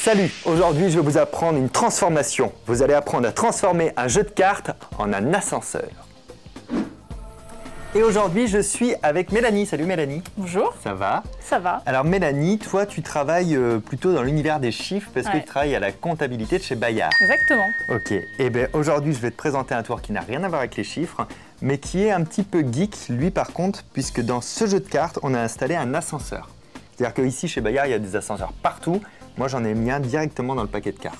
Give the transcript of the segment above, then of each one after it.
Salut, aujourd'hui je vais vous apprendre une transformation. Vous allez apprendre à transformer un jeu de cartes en un ascenseur. Et aujourd'hui je suis avec Mélanie. Salut Mélanie. Bonjour. Ça va? Ça va. Alors Mélanie, toi tu travailles plutôt dans l'univers des chiffres parce que tu travailles à la comptabilité de chez Bayard. Exactement. Ok, et bien aujourd'hui je vais te présenter un tour qui n'a rien à voir avec les chiffres, mais qui est un petit peu geek, lui par contre, puisque dans ce jeu de cartes on a installé un ascenseur. C'est-à-dire qu'ici chez Bayard il y a des ascenseurs partout. Moi, j'en ai mis un directement dans le paquet de cartes.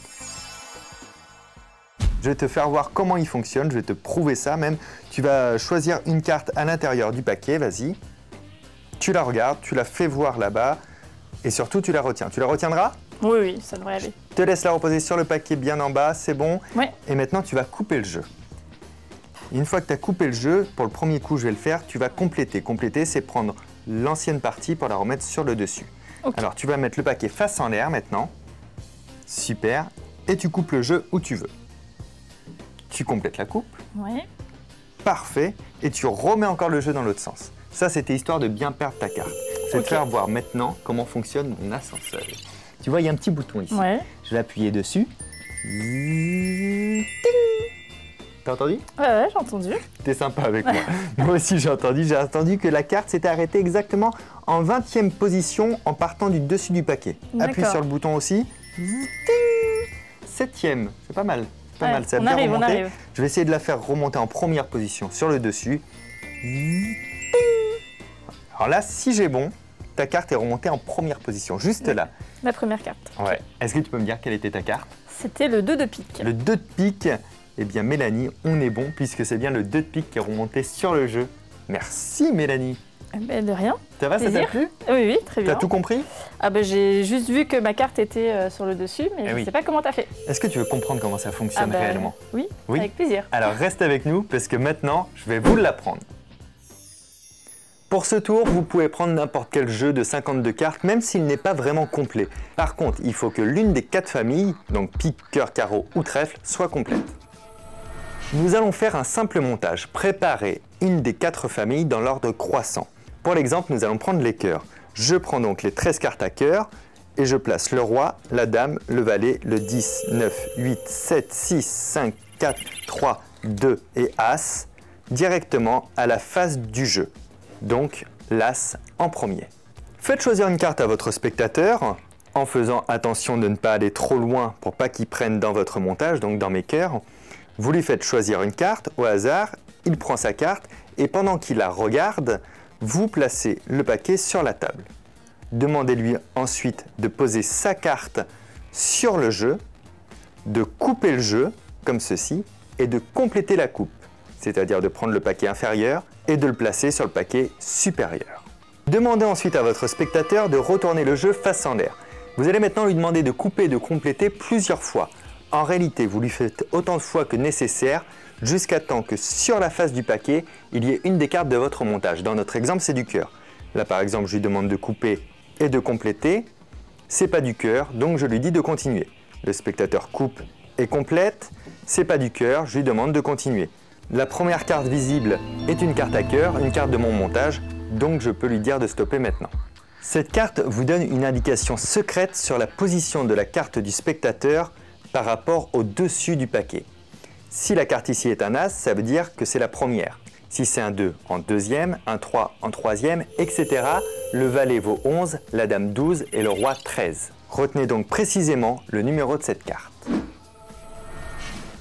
Je vais te faire voir comment il fonctionne, je vais te prouver ça même. Tu vas choisir une carte à l'intérieur du paquet, vas-y. Tu la regardes, tu la fais voir là-bas et surtout tu la retiens. Tu la retiendras? Oui, oui, ça devrait aller. Je te laisse la reposer sur le paquet bien en bas, c'est bon? Oui. Et maintenant, tu vas couper le jeu. Une fois que tu as coupé le jeu, pour le premier coup, je vais le faire, tu vas compléter. Compléter, c'est prendre l'ancienne partie pour la remettre sur le dessus. Okay. Alors, tu vas mettre le paquet face en l'air maintenant. Super. Et tu coupes le jeu où tu veux. Tu complètes la coupe. Oui. Parfait. Et tu remets encore le jeu dans l'autre sens. Ça, c'était histoire de bien perdre ta carte. Je vais te faire voir maintenant comment fonctionne mon ascenseur. Tu vois, il y a un petit bouton ici. Ouais. Je vais appuyer dessus. T'as entendu? Ouais, j'ai entendu. T'es sympa avec moi. Moi aussi, j'ai entendu que la carte s'était arrêtée exactement en 20e position en partant du dessus du paquet. Appuie sur le bouton aussi. 7e, c'est pas mal. C'est pas mal, ça a bien remonté. On arrive. Je vais essayer de la faire remonter en première position sur le dessus. Alors là, si j'ai bon, ta carte est remontée en première position, juste là. La première carte. Ouais. Est-ce que tu peux me dire quelle était ta carte? C'était le 2 de pique. Le 2 de pique. Eh bien Mélanie, on est bon puisque c'est bien le 2 de pique qui est remonté sur le jeu. Merci Mélanie. Ben, de rien. Ça va, ça t'a plu? Oui, oui, très bien. T'as tout compris? Ah ben j'ai juste vu que ma carte était sur le dessus, mais je ne sais pas comment t'as fait. Est-ce que tu veux comprendre comment ça fonctionne réellement? Oui, avec plaisir. Alors reste avec nous parce que maintenant, je vais vous l'apprendre. Pour ce tour, vous pouvez prendre n'importe quel jeu de 52 cartes, même s'il n'est pas vraiment complet. Par contre, il faut que l'une des 4 familles, donc pique, cœur, carreau ou trèfle, soit complète. Nous allons faire un simple montage, préparer une des 4 familles dans l'ordre croissant. Pour l'exemple, nous allons prendre les cœurs. Je prends donc les 13 cartes à cœur et je place le roi, la dame, le valet, le 10, 9, 8, 7, 6, 5, 4, 3, 2 et as directement à la face du jeu. Donc l'as en premier. Faites choisir une carte à votre spectateur en faisant attention de ne pas aller trop loin pour pas qu'il prenne dans votre montage, donc dans mes cœurs. Vous lui faites choisir une carte au hasard, il prend sa carte et pendant qu'il la regarde, vous placez le paquet sur la table. Demandez-lui ensuite de poser sa carte sur le jeu, de couper le jeu comme ceci et de compléter la coupe, c'est-à-dire de prendre le paquet inférieur et de le placer sur le paquet supérieur. Demandez ensuite à votre spectateur de retourner le jeu face en l'air. Vous allez maintenant lui demander de couper et de compléter plusieurs fois. En réalité, vous lui faites autant de fois que nécessaire jusqu'à temps que sur la face du paquet, il y ait une des cartes de votre montage. Dans notre exemple, c'est du cœur. Là, par exemple, je lui demande de couper et de compléter. C'est pas du cœur, donc je lui dis de continuer. Le spectateur coupe et complète. C'est pas du cœur, je lui demande de continuer. La première carte visible est une carte à cœur, une carte de mon montage, donc je peux lui dire de stopper maintenant. Cette carte vous donne une indication secrète sur la position de la carte du spectateur par rapport au dessus du paquet. Si la carte ici est un as, ça veut dire que c'est la première. Si c'est un 2 en deuxième, un 3 en troisième, etc. Le valet vaut 11, la dame 12 et le roi 13. Retenez donc précisément le numéro de cette carte.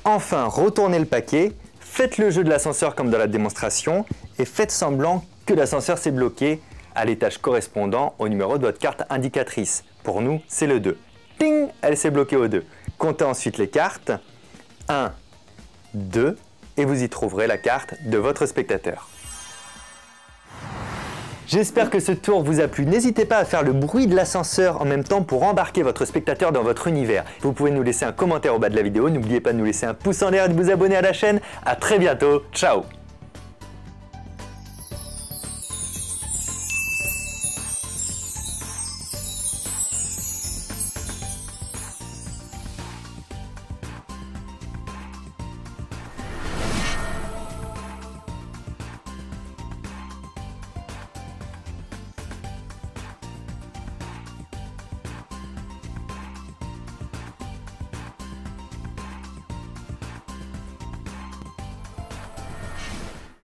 Enfin, retournez le paquet, faites le jeu de l'ascenseur comme dans la démonstration et faites semblant que l'ascenseur s'est bloqué à l'étage correspondant au numéro de votre carte indicatrice. Pour nous, c'est le 2. Ting, elle s'est bloquée au 2. Comptez ensuite les cartes. 1, 2, et vous y trouverez la carte de votre spectateur. J'espère que ce tour vous a plu. N'hésitez pas à faire le bruit de l'ascenseur en même temps pour embarquer votre spectateur dans votre univers. Vous pouvez nous laisser un commentaire au bas de la vidéo. N'oubliez pas de nous laisser un pouce en l'air et de vous abonner à la chaîne. À très bientôt. Ciao!